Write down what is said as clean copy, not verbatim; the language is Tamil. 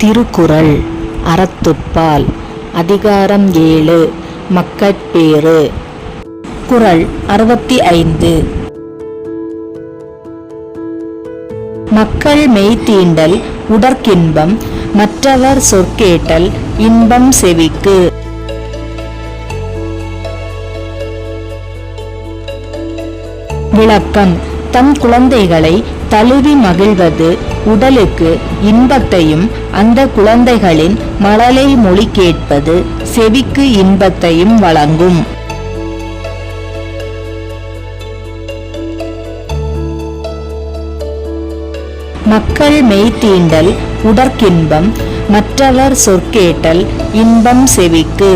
திருக்குறள் அறத்துப்பால் அதிகாரம் 7 மக்கட்பேறு. குறள் 65. மக்கள் மெய்தீண்டல் உடற்கின்பம் மற்றவர் சொற்கேட்டல் இன்பம் செவிக்கு. விளக்கம்: தம் குழந்தைகளை தழுவி மகிழ்வது உடலுக்கு இன்பத்தையும், அந்த குழந்தைகளின் மழலை மொழி கேட்பது செவிக்கு இன்பத்தையும் வழங்கும். மக்கள் மெய்தீண்டல் உடற்கின்பம் மற்றவர் சொற்கேட்டல் இன்பம் செவிக்கு.